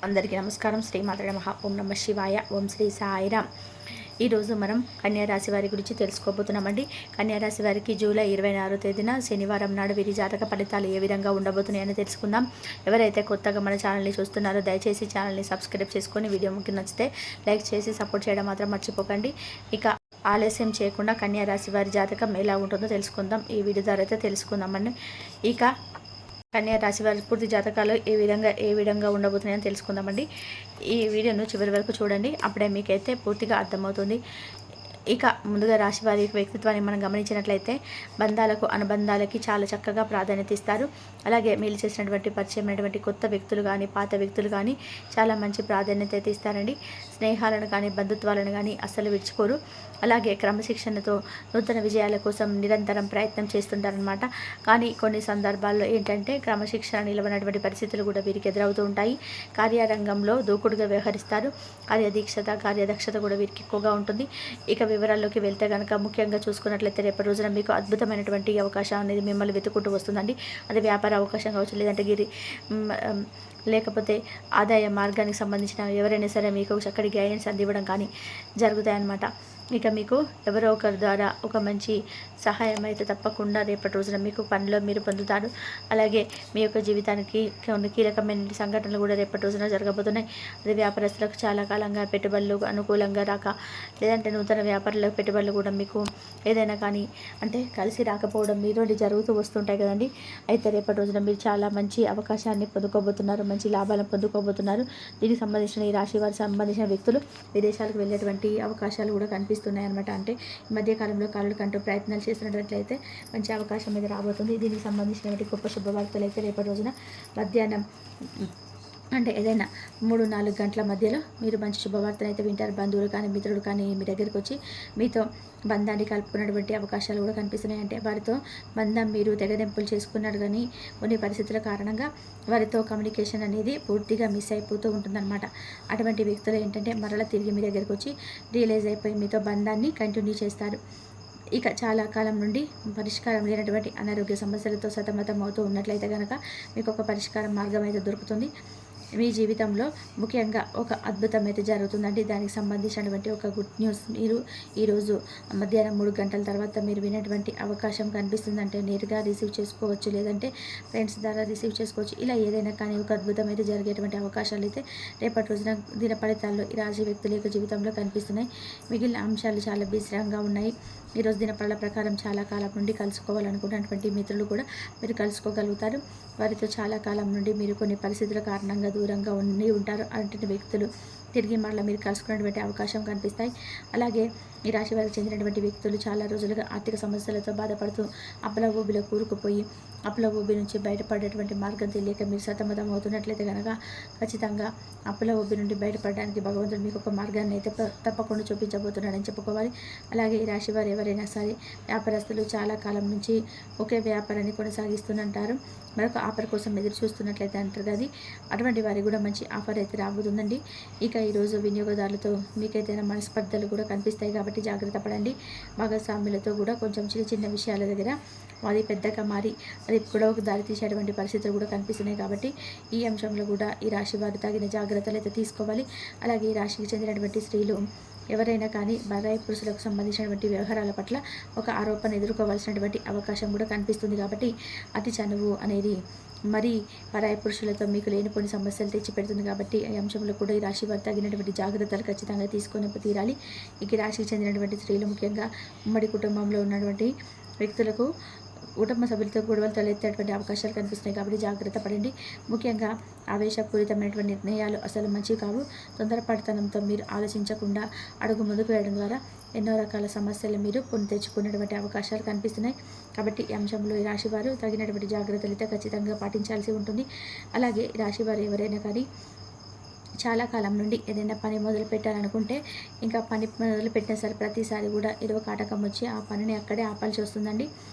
అందరికీ నమస్కారం. శ్రీమాత్రే నమః. ఓం నమః శివాయ. ఓం శ్రీ సాయిరామ్. ఈరోజు మనం కన్యారాశి వారి గురించి తెలుసుకోబోతున్నామండి. కన్యారాశి వారికి జూలై 26వ తేదీన శనివారం నాడు వీరి జాతక ఫలితాలు ఏ విధంగా ఉండబోతున్నాయని తెలుసుకుందాం. ఎవరైతే కొత్తగా మన ఛానల్ని చూస్తున్నారో దయచేసి ఛానల్ని సబ్స్క్రైబ్ చేసుకొని వీడియో మీకు నచ్చితే లైక్ చేసి సపోర్ట్ చేయడం మాత్రం మర్చిపోకండి. ఇక ఆలస్యం చేయకుండా కన్యారాశి వారి జాతకం ఎలా ఉంటుందో తెలుసుకుందాం. ఈ వీడియో ద్వారా అయితే తెలుసుకుందామండి. ఇక కన్యా రాశి వారి పూర్తి జాతకాలు ఏ విధంగా ఉండబోతున్నాయని తెలుసుకుందామండి. ఈ వీడియోను చివరి వరకు చూడండి, అప్పుడే మీకైతే పూర్తిగా అర్థమవుతుంది. ఇక ముందుగా రాశి వారి వ్యక్తిత్వాన్ని మనం గమనించినట్లయితే బంధాలకు అనుబంధాలకి చాలా చక్కగా ప్రాధాన్యత ఇస్తారు. అలాగే మీరు చేసినటువంటి పరిచయమైనటువంటి కొత్త వ్యక్తులు కానీ పాత వ్యక్తులు కానీ చాలా మంచి ప్రాధాన్యత అయితే ఇస్తారండి. స్నేహాలను కానీ బంధుత్వాలను కానీ అస్సలు విడుచుకోరు. అలాగే క్రమశిక్షణతో నూతన విజయాల కోసం నిరంతరం ప్రయత్నం చేస్తుంటారనమాట. కానీ కొన్ని సందర్భాల్లో ఏంటంటే క్రమశిక్షణ నిలవనటువంటి పరిస్థితులు కూడా వీరికి ఎదురవుతూ ఉంటాయి. కార్యరంగంలో దూకుడుగా వ్యవహరిస్తారు. కార్యదక్షత కూడా వీరికి ఎక్కువగా ఉంటుంది. ఇక వివరాల్లోకి వెళ్తే కనుక ముఖ్యంగా చూసుకున్నట్లయితే రేపటి రోజున మీకు అద్భుతమైనటువంటి అవకాశం అనేది మిమ్మల్ని వెతుకుంటూ వస్తుందండి. అది వ్యాపార అవకాశం కావచ్చు, లేదంటే లేకపోతే ఆదాయ మార్గానికి సంబంధించిన ఎవరైనా సరే మీకు చక్కటి గైడెన్స్ అందివ్వడం కానీ జరుగుతాయన్నమాట. ఇక మీకు ఎవరో ఒకరి ద్వారా ఒక మంచి సహాయం అయితే తప్పకుండా రేపటి రోజున మీకు పనిలో మీరు పొందుతారు. అలాగే మీ యొక్క జీవితానికి కొన్ని కీలకమైన సంఘటనలు కూడా రేపటి రోజున జరగబోతున్నాయి. అది వ్యాపారస్తులకు చాలా కాలంగా పెట్టుబడులు అనుకూలంగా రాక, లేదంటే నూతన వ్యాపారులకు పెట్టుబడులు కూడా మీకు ఏదైనా కానీ అంటే కలిసి రాకపోవడం మీతోటి జరుగుతూ వస్తుంటాయి కదండి. అయితే రేపటి రోజున మీరు చాలా మంచి అవకాశాన్ని పొందుకోబోతున్నారు, మంచి లాభాలను పొందుకోబోతున్నారు. దీనికి సంబంధించిన ఈ రాశి వారికి సంబంధించిన వ్యక్తులు విదేశాలకు వెళ్ళేటువంటి అవకాశాలు కూడా కనిపిస్తున్నాయి అనమాట. అంటే ఈ మధ్యకాలంలో కాళ్ళు కంటూ ప్రయత్నాలు చేస్తున్నట్లయితే మంచి అవకాశం మీద రాబోతుంది. దీనికి సంబంధించినటువంటి గొప్ప శుభవార్తలు అయితే రేపటి రోజున మధ్యాహ్నం అంటే ఏదైనా 3-4 గంటల మధ్యలో మీరు మంచి శుభవార్తను అయితే వింటారు. బంధువులు కానీ మిత్రుడు కానీ మీ దగ్గరికి వచ్చి మీతో బంధాన్ని కలుపుకున్నటువంటి అవకాశాలు కూడా కనిపిస్తున్నాయి. అంటే వారితో బంధం మీరు తెగదెంపులు చేసుకున్నారు, కానీ కొన్ని పరిస్థితుల కారణంగా వారితో కమ్యూనికేషన్ అనేది పూర్తిగా మిస్ అయిపోతూ ఉంటుందన్నమాట. అటువంటి వ్యక్తులు ఏంటంటే మరలా తిరిగి మీ దగ్గరికి వచ్చి రియలైజ్ అయిపోయి మీతో బంధాన్ని కంటిన్యూ చేస్తారు. ఇక చాలా కాలం నుండి పరిష్కారం లేనటువంటి అనారోగ్య సమస్యలతో సతమతం అవుతూ ఉన్నట్లయితే కనుక మీకు ఒక పరిష్కార మార్గం అయితే దొరుకుతుంది. మీ జీవితంలో ముఖ్యంగా ఒక అద్భుతం అయితే జరుగుతుందండి. దానికి సంబంధించినటువంటి ఒక గుడ్ న్యూస్ మీరు ఈరోజు మధ్యాహ్నం 3 గంటల తర్వాత మీరు వినేటువంటి అవకాశం కనిపిస్తుందంటే నేరుగా రిసీవ్ చేసుకోవచ్చు, లేదంటే ఫ్రెండ్స్ ద్వారా రిసీవ్ చేసుకోవచ్చు. ఇలా ఏదైనా కానీ ఒక అద్భుతం అయితే జరిగేటువంటి అవకాశాలు అయితే రేపటి రోజున దిన ఫలితాల్లో ఈ రాశి వ్యక్తుల యొక్క జీవితంలో కనిపిస్తున్నాయి. మిగిలిన అంశాలు చాలా బిజీగా ఉన్నాయి. ఈరోజు దినఫలాల ప్రకారం చాలా కాలం నుండి కలుసుకోవాలనుకున్నటువంటి మిత్రులు కూడా మీరు కలుసుకోగలుగుతారు. వారితో చాలా కాలం నుండి మీరు కొన్ని పరిస్థితుల కారణంగా దూరంగా ఉండి ఉంటారు. అటువంటి వ్యక్తులు తిరిగి మరలా మీరు కలుసుకునేటువంటి అవకాశం కనిపిస్తాయి. అలాగే ఈ రాశి వారికి చెందినటువంటి వ్యక్తులు చాలా రోజులుగా ఆర్థిక సమస్యలతో బాధపడుతూ అప్పుల ఊబిలో కూరుకుపోయి అప్పుల ఊబి నుంచి బయటపడేటువంటి మార్గం తెలియక మీరు సతమతం అవుతున్నట్లయితే కనుక ఖచ్చితంగా అప్పుల ఊబి నుండి బయటపడడానికి భగవంతుడు మీకు ఒక మార్గాన్ని అయితే తప్పకుండా చూపించబోతున్నాడని చెప్పుకోవాలి. అలాగే ఈ రాశి వారు ఎవరైనా సరే వ్యాపారస్తులు చాలా కాలం నుంచి ఒకే వ్యాపారాన్ని కొనసాగిస్తుంటారు, మరొక ఆఫర్ కోసం ఎదురు చూస్తున్నట్లయితే అంటారు కదా, అటువంటి వారికి కూడా మంచి ఆఫర్ అయితే రాబోతుందండి. ఇక ఈరోజు వినియోగదారులతో మీకైతే మనస్పర్ధలు కూడా కనిపిస్తాయి కాబట్టి జాగ్రత్త పడండి. భాగస్వాములతో కూడా కొంచెం చిన్న విషయాల దగ్గర అది పెద్దగా మారి అది గొడవకు దారి తీసేటువంటి పరిస్థితులు కూడా కనిపిస్తున్నాయి. కాబట్టి ఈ అంశంలో కూడా ఈ రాశి వారు తగిన జాగ్రత్తలు అయితే తీసుకోవాలి. అలాగే ఈ రాశికి చెందినటువంటి స్త్రీలు ఎవరైనా కానీ పరాయి పురుషులకు సంబంధించినటువంటి వ్యవహారాల పట్ల ఒక ఆరోపణ ఎదుర్కోవాల్సినటువంటి అవకాశం కూడా కనిపిస్తుంది. కాబట్టి అతి చనువు అనేది మరి పరాయి పురుషులతో మీకు లేనిపోని సమస్యలు తెచ్చిపెడుతుంది. కాబట్టి ఈ అంశంలో కూడా ఈ రాశి వారు తగినటువంటి జాగ్రత్తలు ఖచ్చితంగా తీసుకొని తీరాలి. ఈ రాశికి చెందినటువంటి స్త్రీలు ముఖ్యంగా ఉమ్మడి కుటుంబంలో ఉన్నటువంటి వ్యక్తులకు కుటుంబ సభ్యులతో గొడవలు తలెత్తేటువంటి అవకాశాలు కనిపిస్తున్నాయి. కాబట్టి జాగ్రత్త పడండి. ముఖ్యంగా ఆవేశపూరితమైనటువంటి నిర్ణయాలు అసలు మంచివి కావు. తొందరపడితనంతో మీరు ఆలోచించకుండా అడుగు ముందుకు వేయడం ద్వారా ఎన్నో రకాల సమస్యలు మీరు కొని తెచ్చుకునేటువంటి అవకాశాలు కనిపిస్తున్నాయి. కాబట్టి ఈ అంశంలో ఈ రాశి వారు తగినటువంటి జాగ్రత్తలు అయితే ఖచ్చితంగా పాటించాల్సి ఉంటుంది. అలాగే ఈ రాశి వారు ఎవరైనా కానీ చాలా కాలం నుండి ఏదైనా పని మొదలు పెట్టాలనుకుంటే ఇంకా పని మొదలు పెట్టిన సరే ప్రతిసారి కూడా ఏదో ఒక ఆటంకం వచ్చి ఆ పనిని అక్కడే ఆపాల్సి వస్తుందండి.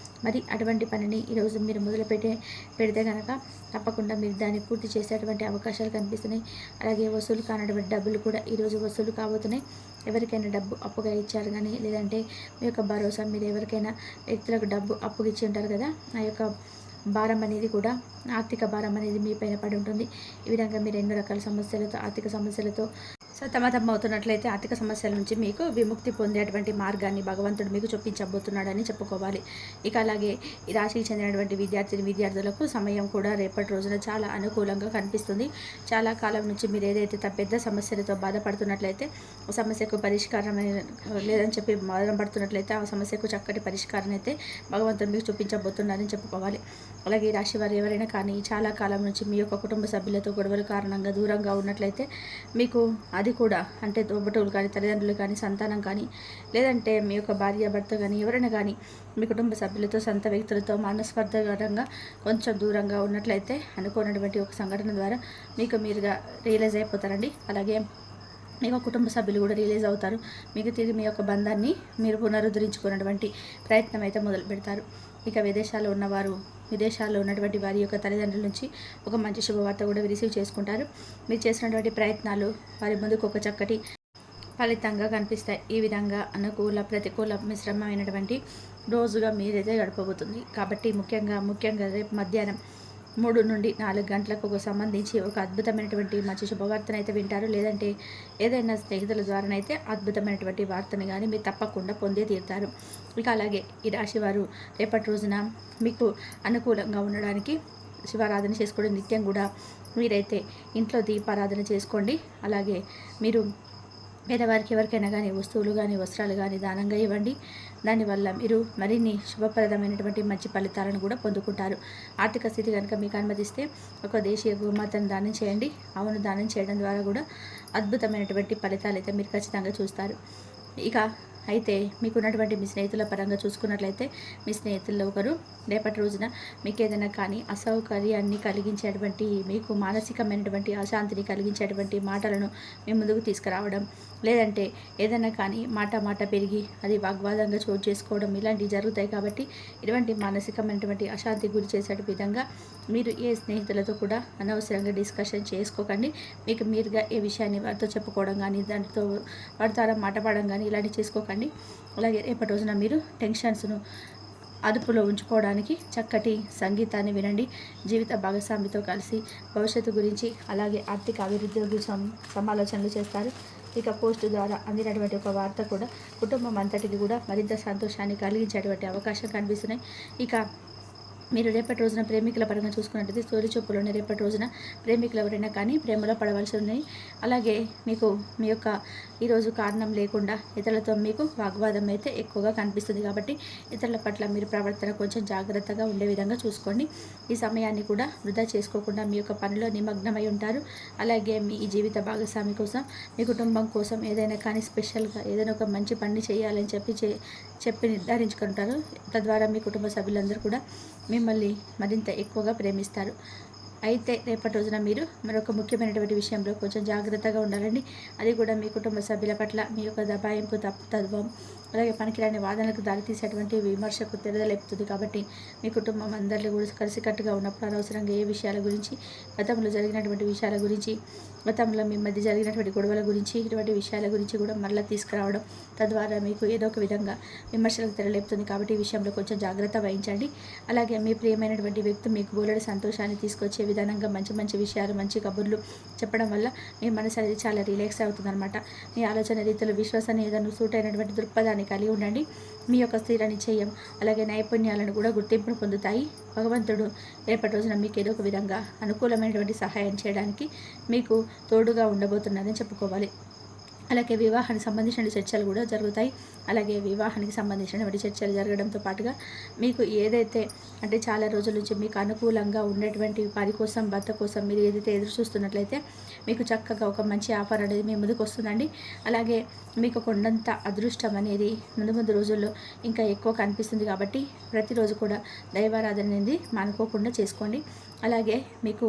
మరి అటువంటి పనిని ఈరోజు మీరు పెడితే కనుక తప్పకుండా మీరు దాన్ని పూర్తి చేసేటువంటి అవకాశాలు కనిపిస్తున్నాయి. అలాగే వసూలు కానటువంటి డబ్బులు కూడా ఈరోజు వసూలు కాబోతున్నాయి. ఎవరికైనా డబ్బు అప్పుగా ఇచ్చారు కానీ, లేదంటే మీ యొక్క భరోసా మీరు ఎవరికైనా వ్యక్తులకు డబ్బు అప్పుగా ఇచ్చి ఉంటారు కదా, ఆ యొక్క భారం అనేది కూడా ఆర్థిక భారం అనేది మీ పైన పడి ఉంటుంది. ఈ విధంగా మీరు ఎన్నో రకాల సమస్యలతో, ఆర్థిక సమస్యలతో సతమతం అవుతున్నట్లయితే ఆర్థిక సమస్యల నుంచి మీకు విముక్తి పొందేటువంటి మార్గాన్ని భగవంతుడు మీకు చూపించబోతున్నాడని చెప్పుకోవాలి. ఇక అలాగే ఈ రాశికి చెందినటువంటి విద్యార్థులకు సమయం కూడా రేపటి రోజున చాలా అనుకూలంగా కనిపిస్తుంది. చాలా కాలం నుంచి మీరు ఏదైతే పెద్ద సమస్యలతో బాధపడుతున్నట్లయితే ఆ సమస్యకు పరిష్కారం లేదని చెప్పి బాధపడుతున్నట్లయితే ఆ సమస్యకు చక్కటి పరిష్కారం అయితే భగవంతుడు మీకు చూపించబోతున్నారని చెప్పుకోవాలి. అలాగే ఈ రాశి వారు ఎవరైనా కానీ చాలా కాలం నుంచి మీ యొక్క కుటుంబ సభ్యులతో గొడవల కారణంగా దూరంగా ఉన్నట్లయితే మీకు అది కూడా అంటే తోబుట్టువులు కానీ, తల్లిదండ్రులు కానీ, సంతానం కానీ, లేదంటే మీ యొక్క భార్య భర్త కానీ ఎవరైనా కానీ మీ కుటుంబ సభ్యులతో, సొంత వ్యక్తులతో మనస్పర్ధకరంగా కొంచెం దూరంగా ఉన్నట్లయితే అనుకోనటువంటి ఒక సంఘటన ద్వారా మీకు మీరుగా రియలైజ్ అయిపోతారండి. అలాగే మీ యొక్క కుటుంబ సభ్యులు కూడా రియలైజ్ అవుతారు. మీకు తిరిగి మీ యొక్క బంధాన్ని మీరు పునరుద్ధరించుకున్నటువంటి ప్రయత్నం అయితే మొదలు పెడతారు. ఇక విదేశాల్లో ఉన్నటువంటి వారి యొక్క తల్లిదండ్రుల నుంచి ఒక మంచి శుభవార్త కూడా రిసీవ్ చేసుకుంటారు. మీరు చేసినటువంటి ప్రయత్నాలు వారి ముందుకు ఒక చక్కటి ఫలితంగా కనిపిస్తాయి. ఈ విధంగా అనుకూల ప్రతికూల మిశ్రమమైనటువంటి రోజుగా మీరైతే గడపబోతుంది. కాబట్టి ముఖ్యంగా రేపు మధ్యాహ్నం 3 నుండి 4 గంటలకు సంబంధించి ఒక అద్భుతమైనటువంటి మంచి శుభవార్తను అయితే వింటారు. లేదంటే ఏదైనా స్నేహితుల ద్వారానైతే అద్భుతమైనటువంటి వార్తను కానీ మీరు తప్పకుండా పొందే తీరుతారు. ఇక అలాగే ఈ రాశి వారు రేపటి రోజున మీకు అనుకూలంగా ఉండడానికి శివారాధన చేసుకోవడం నిత్యం కూడా మీరైతే ఇంట్లో దీపారాధన చేసుకోండి. అలాగే మీరు పేదవారికి ఎవరికైనా కానీ వస్తువులు కానీ, వస్త్రాలు కానీ దానంగా ఇవ్వండి. దానివల్ల మీరు మరిన్ని శుభప్రదమైనటువంటి మంచి ఫలితాలను కూడా పొందుకుంటారు. ఆర్థిక స్థితి కనుక మీకు అనుమతిస్తే ఒక దేశీయ గోమాతను దానం చేయండి. ఆవును దానం చేయడం ద్వారా కూడా అద్భుతమైనటువంటి ఫలితాలు అయితే మీరు ఖచ్చితంగా చూస్తారు. ఇక అయితే మీకున్నటువంటి మీ స్నేహితుల పరంగా చూసుకున్నట్లయితే మీ స్నేహితుల్లో ఒకరు రేపటి రోజున మీకు ఏదైనా కానీ అసౌకర్యాన్ని కలిగించేటువంటి, మీకు మానసికమైనటువంటి అశాంతిని కలిగించేటువంటి మాటలను మీ ముందుకు తీసుకురావడం, లేదంటే ఏదైనా కానీ మాట పెరిగి అది వాగ్వాదంగా చోటు చేసుకోవడం ఇలాంటివి జరుగుతాయి. కాబట్టి ఇటువంటి మానసికమైనటువంటి అశాంతి గురి చేసే విధంగా మీరు ఏ స్నేహితులతో కూడా అనవసరంగా డిస్కషన్ చేసుకోకండి. మీకు మీరుగా ఏ విషయాన్ని వారితో చెప్పుకోవడం కానీ, దాంతో వారితో మాట్లాడడం కానీ ఇలాంటివి చేసుకోకండి. అలాగే రేపటి రోజున మీరు టెన్షన్స్ను అదుపులో ఉంచుకోవడానికి చక్కటి సంగీతాన్ని వినండి. జీవిత భాగస్వామితో కలిసి భవిష్యత్తు గురించి అలాగే ఆర్థిక అభివృద్ధి గురించి సమాలోచనలు చేస్తారు. ఇక పోస్ట్ ద్వారా అందినటువంటి ఒక వార్త కూడా కుటుంబం అంతటికి కూడా మరింత సంతోషాన్ని కలిగించేటువంటి అవకాశం కనిపిస్తున్నాయి. ఇక మీరు రేపటి రోజున ప్రేమికుల పరంగా చూసుకున్నట్లయితే తొలి చూపులోనే రేపటి రోజున ప్రేమికులు ఎవరైనా కానీ ప్రేమలో పడవలసి ఉన్నాయి. అలాగే మీకు మీ యొక్క ఈరోజు కారణం లేకుండా ఇతరులతో మీకు వాగ్వాదం అయితే ఎక్కువగా కనిపిస్తుంది. కాబట్టి ఇతరుల పట్ల మీరు ప్రవర్తన కొంచెం జాగ్రత్తగా ఉండే విధంగా చూసుకోండి. ఈ సమయాన్ని కూడా వృధా చేసుకోకుండా మీ యొక్క పనిలో నిమగ్నమై ఉంటారు. అలాగే మీ జీవిత భాగస్వామి కోసం, మీ కుటుంబం కోసం ఏదైనా కానీ స్పెషల్గా ఏదైనా ఒక మంచి పని చేయాలని చెప్పి నిర్ధారించుకుంటారు. తద్వారా మీ కుటుంబ సభ్యులందరూ కూడా మిమ్మల్ని మరింత ఎక్కువగా ప్రేమిస్తారు. అయితే రేపటి రోజున మీరు మరొక ముఖ్యమైనటువంటి విషయంలో కొంచెం జాగ్రత్తగా ఉండాలండి. అది కూడా మీ కుటుంబ సభ్యుల పట్ల మీ యొక్క దబాయింపు, తత్వం, అలాగే పనికిరాని వాదనలకు దారితీసేటువంటి విమర్శకు తెరదలేపుతుంది. కాబట్టి మీ కుటుంబం అందరిలో కూడా కలిసికట్టుగా ఉన్నప్పుడు అనవసరంగా ఏ విషయాల గురించి, గతంలో జరిగినటువంటి విషయాల గురించి, గతంలో మీ మధ్య జరిగినటువంటి గొడవల గురించి, ఇటువంటి విషయాల గురించి కూడా మళ్ళీ తీసుకురావడం తద్వారా మీకు ఏదో ఒక విధంగా విమర్శలకు తెరలేపుతుంది. కాబట్టి ఈ విషయంలో కొంచెం జాగ్రత్త వహించండి. అలాగే మీ ప్రియమైనటువంటి వ్యక్తి మీకు బోలెడు సంతోషాన్ని తీసుకొచ్చే విధానంగా మంచి విషయాలు, మంచి కబుర్లు చెప్పడం వల్ల మీ మనసు అనేది చాలా రిలాక్స్ అవుతుందన్నమాట. మీ ఆలోచన రీతిలో విశ్వసనీయతను సూట్ అయినటువంటి దృక్పథాన్ని కలిగి ఉండండి. మీ యొక్క స్థిర నిశ్చయం అలాగే నైపుణ్యాలను కూడా గుర్తింపును పొందుతాయి. భగవంతుడు రేపటి రోజున మీకు ఏదో ఒక విధంగా అనుకూలమైనటువంటి సహాయం చేయడానికి మీకు తోడుగా ఉండబోతున్నారని చెప్పుకోవాలి. అలాగే వివాహానికి సంబంధించిన చర్చలు కూడా జరుగుతాయి. అలాగే వివాహానికి సంబంధించినటువంటి చర్చలు జరగడంతో పాటుగా మీకు ఏదైతే అంటే చాలా రోజుల నుంచి మీకు అనుకూలంగా ఉండేటువంటి వారి కోసం, భర్త కోసం మీరు ఏదైతే ఎదురు చూస్తున్నట్లయితే మీకు చక్కగా ఒక మంచి ఆఫర్ అనేది మీ ముందుకు వస్తుందండి. అలాగే మీకు కొండంత అదృష్టం అనేది ముందు రోజుల్లో ఇంకా ఎక్కువ కనిపిస్తుంది. కాబట్టి ప్రతిరోజు కూడా దైవారాధన అనేది మానుకోకుండా చేసుకోండి. అలాగే మీకు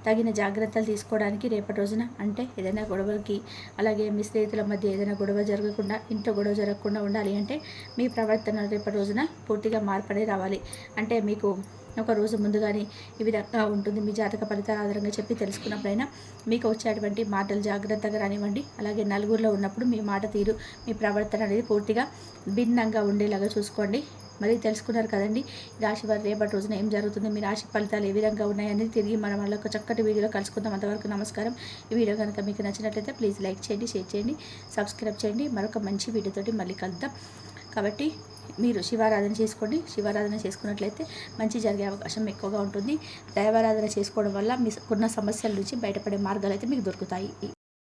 తగిన జాగ్రత్తలు తీసుకోవడానికి రేపటి రోజున అంటే ఏదైనా గొడవలకి, అలాగే మీ స్నేహితుల మధ్య ఏదైనా గొడవ జరగకుండా, ఇంట్లో గొడవ జరగకుండా ఉండాలి అంటే మీ ప్రవర్తన రేపటి రోజున పూర్తిగా మార్పు రావాలి. అంటే మీకు ఒక రోజు ముందుగానే ఈ విధంగా ఉంటుంది. మీ జాతక ఫలితాల ఆధారంగా చెప్పి తెలుసుకున్నప్పుడైనా మీకు వచ్చేటువంటి మాటలు జాగ్రత్తగా రానివ్వండి. అలాగే నలుగురిలో ఉన్నప్పుడు మీ మాట తీరు, మీ ప్రవర్తన అనేది పూర్తిగా భిన్నంగా ఉండేలాగా చూసుకోండి. మరి తెలుసుకున్నారు కదండి రాశి వారి రేపటి రోజున ఏం జరుగుతుంది, మీ రాశి ఫలితాలు ఏ విధంగా ఉన్నాయని తిరిగి మనం వాళ్ళ ఒక చక్కటి వీడియోలో కలుసుకుందాం. అంతవరకు నమస్కారం. ఈ వీడియో కనుక మీకు నచ్చినట్లయితే ప్లీజ్ లైక్ చేయండి, షేర్ చేయండి, సబ్స్క్రైబ్ చేయండి. మరొక మంచి వీడియోతోటి మళ్ళీ కలుద్దాం. కాబట్టి మీరు శివారాధన చేసుకోండి. శివారాధన చేసుకున్నట్లయితే మంచి జరిగే అవకాశం ఎక్కువగా ఉంటుంది. దైవారాధన చేసుకోవడం వల్ల మీకున్న సమస్యల నుంచి బయటపడే మార్గాలు అయితే మీకు దొరుకుతాయి.